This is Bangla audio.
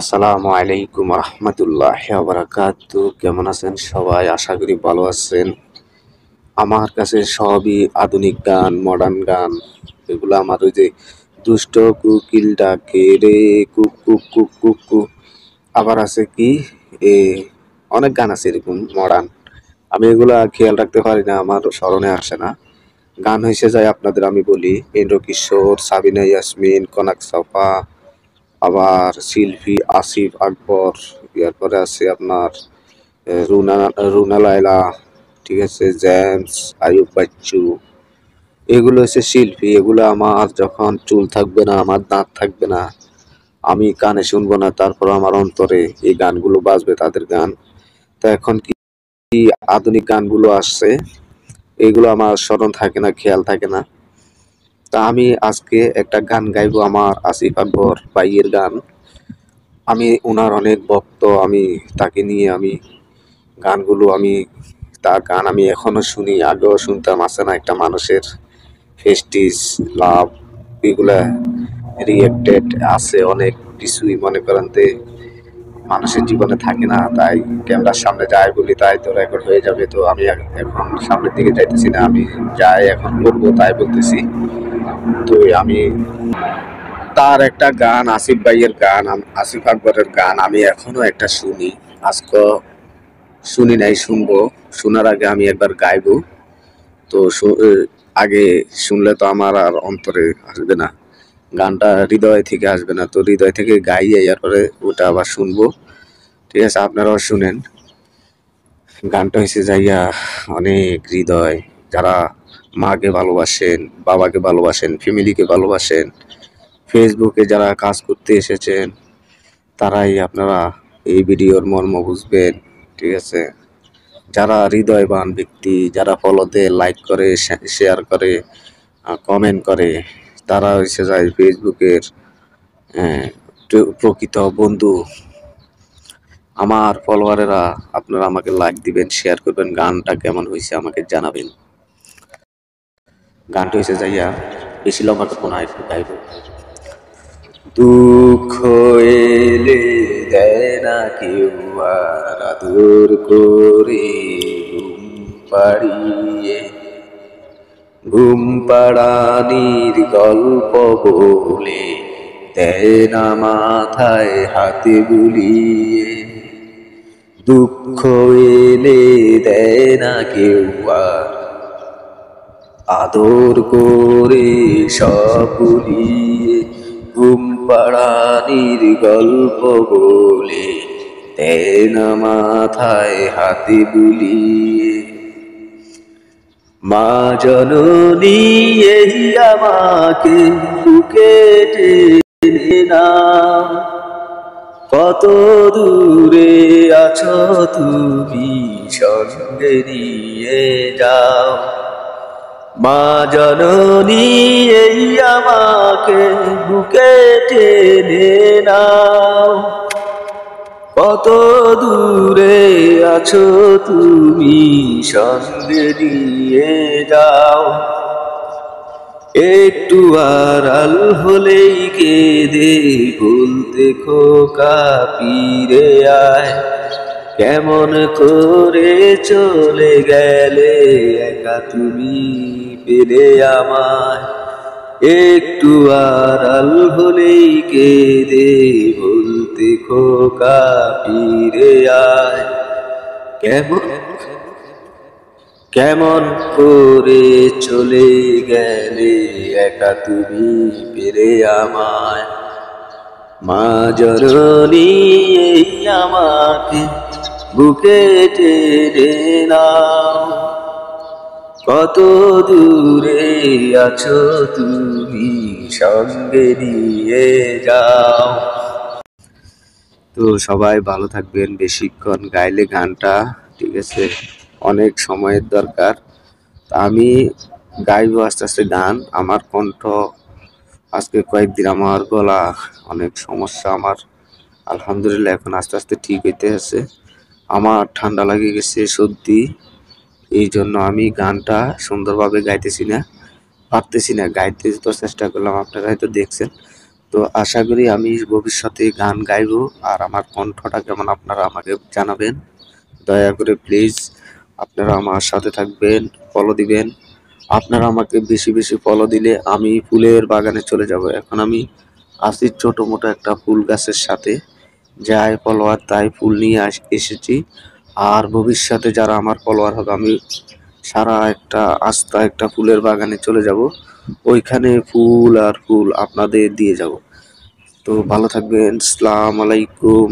আসসালামু আলাইকুম রহমতুল্লাহি ওয়া বারাকাতুহু। কেমন আছেন সবাই? আশা করি ভালো আছেন। আমার কাছে সবই আধুনিক গান, মডার্ন গান, এগুলো আমার ওই যে দুষ্ট কোকিল ডাকে রে cook cook cook cook cook. আবার আছে কি এ অনেক গান আছে এরকম মডার্ন, আমি এগুলা খেয়াল রাখতে পারি না, আমার স্মরণে আসে না। গান হয়েছে যায় আপনাদের আমি বলি, ইন্দ্র কিশোর, সাবিনা ইয়াসমিন, কনক সাফা, আবার শিল্পী আসিফ আকবর, এরপরে আছে আপনার রুনা রুনা লায়লা, ঠিক আছে, জেমস, আয়ুব বাচ্চু। এগুলো হচ্ছে শিল্পী, এগুলো আমার যখন চুল থাকবে না, আমার দাঁত থাকবে না, আমি কানে শুনবো না, তারপর আমার অন্তরে এই গানগুলো বাজবে, তাদের গান। তো এখন কি আধুনিক গানগুলো আসছে, এগুলো আমার স্মরণ থাকে না, খেয়াল থাকে না। তা আমি আজকে একটা গান গাইবো, আমার আসিফ আকবর ভাইয়ের গান। আমি ওনার অনেক ভক্ত, আমি তাকে নিয়ে আমি গানগুলো আমি তার গান আমি এখনো শুনি, আগেও শুনতাম। আছে না একটা মানুষের ফেস্টিজ, লাভ, এগুলা রিয়েক্টেড আছে অনেক কিছুই, মনে করেন যে মানুষের জীবনে থাকে না, তাই ক্যামেরার সামনে যায় বলি তাই তো রেকর্ড হয়ে যাবে। তো আমি এখন সামনের দিকে যাইতেছি না, আমি যাই এখন করবো তাই বলতেছি। তো আমি তার একটা গান, আসিফ ভাইয়ের গান, আসিফ আকবরের গান আমি এখনো একটা শুনি, আজকে শুনি নাই, শুনবো। শোনার আগে আমি একবার গাইবো। তো আগে শুনলে তো আমার আর অন্তরে আসবে না, গানটা হৃদয় থেকে আসবে না, তো হৃদয় থেকে গাইয়ে এরপরে ওটা আবার শুনবো। ঠিক আছে, আপনারাও শুনেন। গানটা হয়েছে যাইয়া অনেক হৃদয়, যারা মাকে ভালোবাসেন, বাবাকে ভালোবাসেন, ফ্যামিলিকে ভালোবাসেন, ফেসবুকে যারা কাজ করতে এসেছেন, তারাই আপনারা এই ভিডিওর মর্ম বুঝবেন। ঠিক আছে, যারা হৃদয়বান ব্যক্তি, যারা ফলো দেয়, লাইক করে, শেয়ার করে, কমেন্ট করে, তারা হচ্ছে যায় ফেসবুকের প্রকৃত বন্ধু। আমার ফলোয়ারেরা, আপনারা আমাকে লাইক দিবেন, শেয়ার করবেন, গানটা কেমন হয়েছে আমাকে জানাবেন। গানটা হয়েছে যাইয়া বেশি লম্বা করবো না, একটু গাইব। দুঃখ এলে দেয় না কেউ আর আদর করে, ঘুম পাড়িয়ে ঘুম পাড়ানির গল্প বলে, দেয় না মাথায় হাতে বুলিয়ে। দুঃখ এলে দেয় না কেউ আর আদর করে সব ভুলিয়ে, ঘুম পাড়ানির গল্প বলে, দেয় না মাথায় হাতে বুলিয়ে। মা জননী এই আমাকে বুকে টেনে নাও, কত দূরে আছো তুমি সঙ্গে নিয়ে যাও। মা জননী এই আমাকে বুকে টেনে নাও, কত দূরে আছো তুমি সঙ্গে নিয়ে যাও। একটু আড়াল হলেই কেঁদে বলতে খোকা ফিরে আয়, কেমন করে চলে গেলে একা তুমি পেলে আমায়। একটু আড়াল হলেই কেঁদে বলতে খোকা ফিরে আয়, কেমন কেমন করে চলে গেলে একা তুমি পেলে আমায়। মা জননী এই আমাকে বুকে টেনে নাও, কত দূরে আছো তুমি সঙ্গে নিয়ে যাও। তো সবাই ভালো থাকবেন, বেশিক্ষণ গাইলে গানটা, ঠিক আছে, অনেক সময়ের দরকার। আমি গাইবো আস্তে আস্তে গান। আমার কণ্ঠ আজকে কয়েকদিন, আমার গলা অনেক সমস্যা, আমার আলহামদুলিল্লাহ এখন আস্তে আস্তে ঠিক হইতে আছে। আমার ঠান্ডা লাগে গেছে, সর্দি, এই জন্য আমি গানটা সুন্দরভাবে গাইতেছি না, পারতেছি না গাইতে। তো চেষ্টা করলাম, আপনারা হয়তো দেখছেন, তো আশা করি আমি ভবিষ্যতে গান গাইবো। আর আমার কণ্ঠটা কেমন আপনারা আমাকে জানাবেন। দয়া করে প্লিজ আপনারা আমার সাথে থাকবেন, ফলো দিবেন। আপনারা আমাকে বেশি বেশি ফলো দিলে আমি ফুলের বাগানে চলে যাব। এখন আমি আছি ছোট মোটো একটা ফুল গাছের সাথে, যাই ফলোয়ার তাই ফুল নিয়ে এসেছি। আর ভবিষ্যতে যারা আমার ফলোয়ার হবে আমি সারা একটা আস্তা একটা ফুলের বাগানে চলে যাব, ওইখানে ফুল আর ফুল আপনাদের দিয়ে যাব। তো ভালো থাকবেন, আসসালামু আলাইকুম।